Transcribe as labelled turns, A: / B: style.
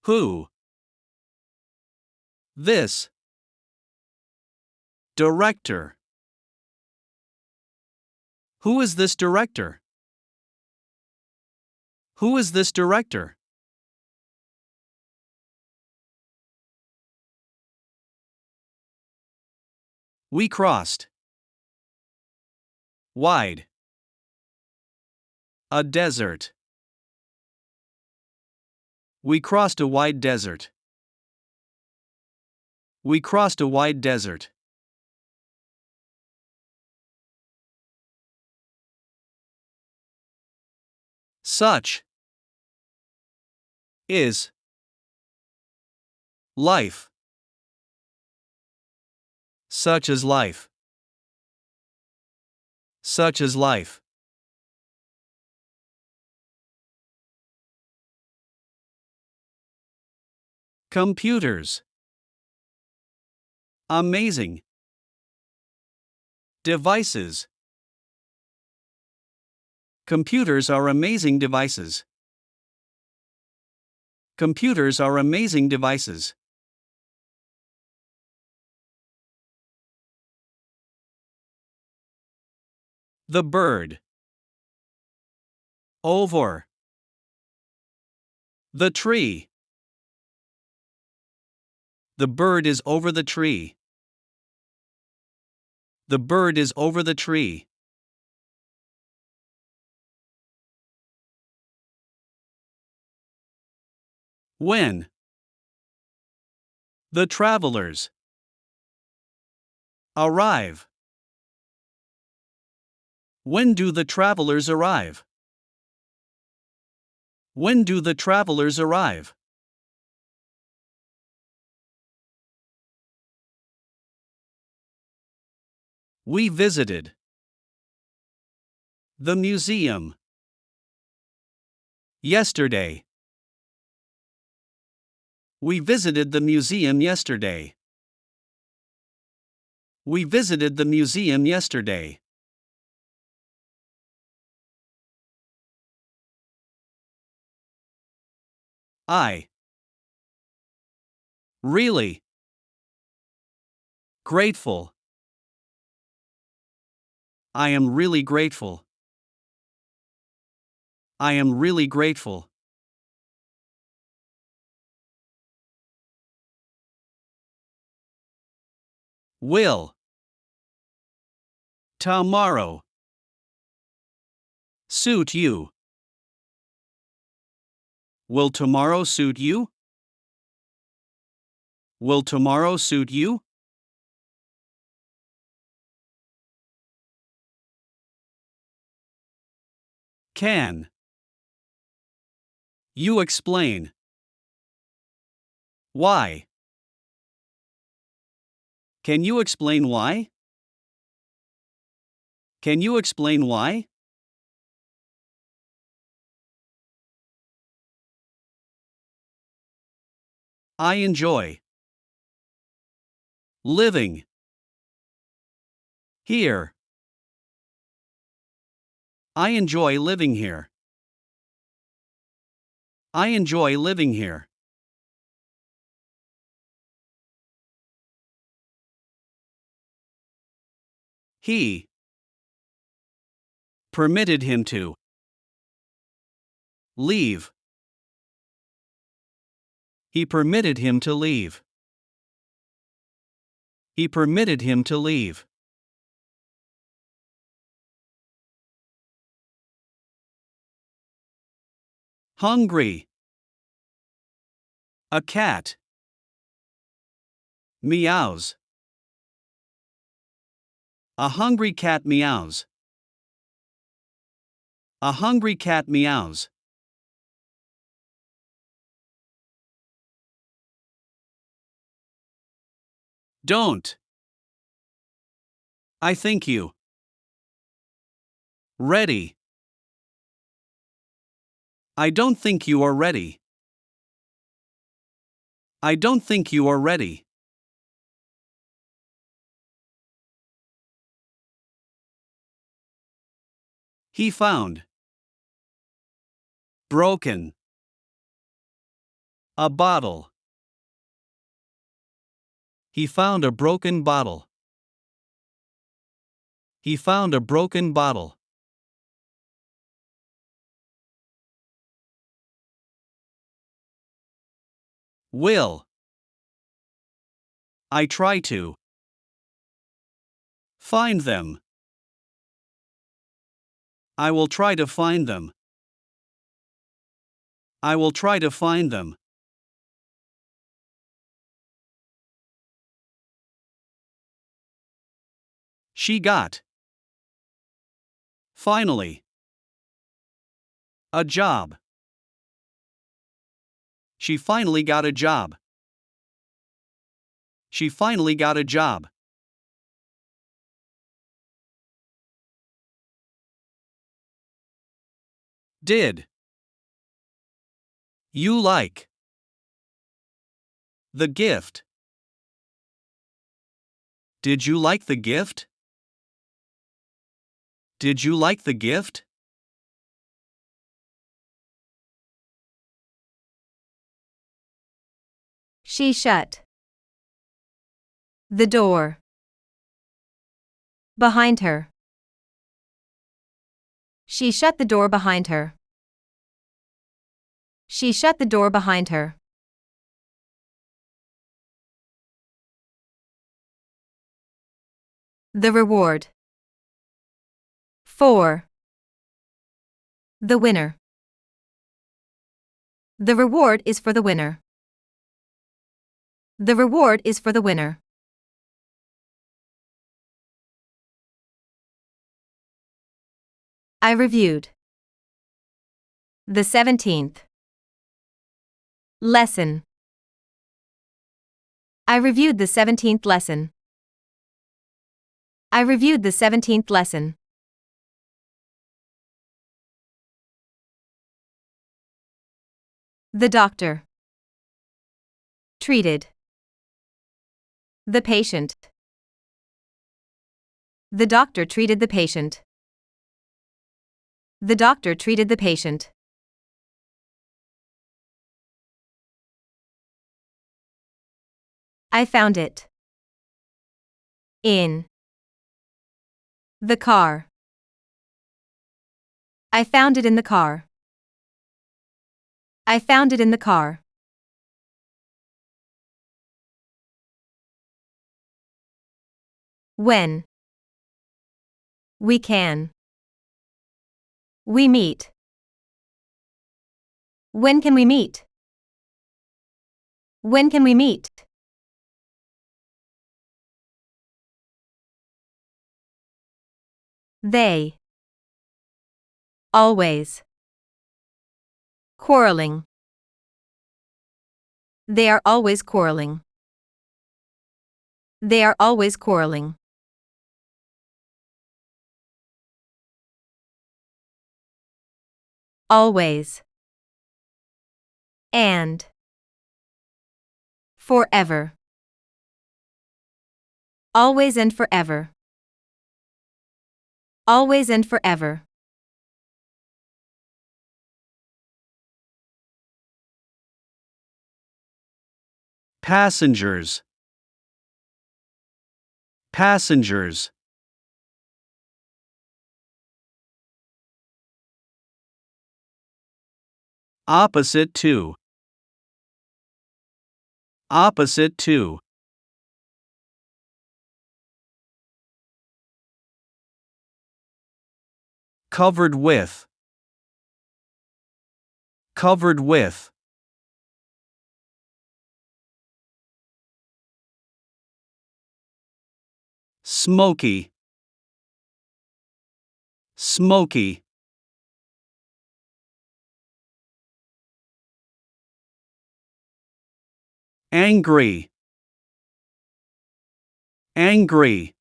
A: Who? This. Director. Who is this director? Who is this director? We crossed. Wide. A desert. We crossed a wide desert. We crossed a wide desert. Such. Is. Life. Such is life. Such is life. Computers. Amazing. Devices. Computers are amazing devices. Computers are amazing devices. The bird. Over. The tree. The bird is over the tree. The bird is over the tree. When? The travelers arrive. When do the travelers arrive? When do the travelers arrive? We visited the museum yesterday. We visited the museum yesterday. We visited the museum yesterday. I. Really. Grateful. I am really grateful. I am really grateful. Will. Tomorrow. Suit you. Will tomorrow suit you? Will tomorrow suit you? Can. You explain. Why? Can you explain why? Can you explain why? I enjoy living here. I enjoy living here. I enjoy living here. He permitted him to leave. He permitted him to leave. He permitted him to leave. Hungry. A cat. Meows. A hungry cat meows. A hungry cat meows. Don't. I think you. Ready. I don't think you are ready. I don't think you are ready. He found. Broken. A bottle. He found a broken bottle. He found a broken bottle. Will. I try to. Find them. I will try to find them. I will try to find them. She got. Finally. A job. She finally got a job. She finally got a job. Did. You like. The gift. Did you like the gift? Did you like the gift?
B: She shut the door behind her. She shut the door behind her. She shut the door behind her. The reward for the winner. The reward is for the winner. The reward is for the winner. I reviewed the 17th lesson. I reviewed the 17th lesson. I reviewed the 17th lesson. The doctor treated the patient. The doctor treated the patient. The doctor treated the patient. I found it in the car. I found it in the car. I found it in the car. When we can. We meet. When can we meet? When can we meet? They always quarreling. They are always quarreling. They are always quarreling. Always. And forever. Always and forever. Always and forever.
A: Passengers. Passengers. Opposite to. Opposite to. Covered with. Covered with. Smoky. Smoky. Angry. Angry.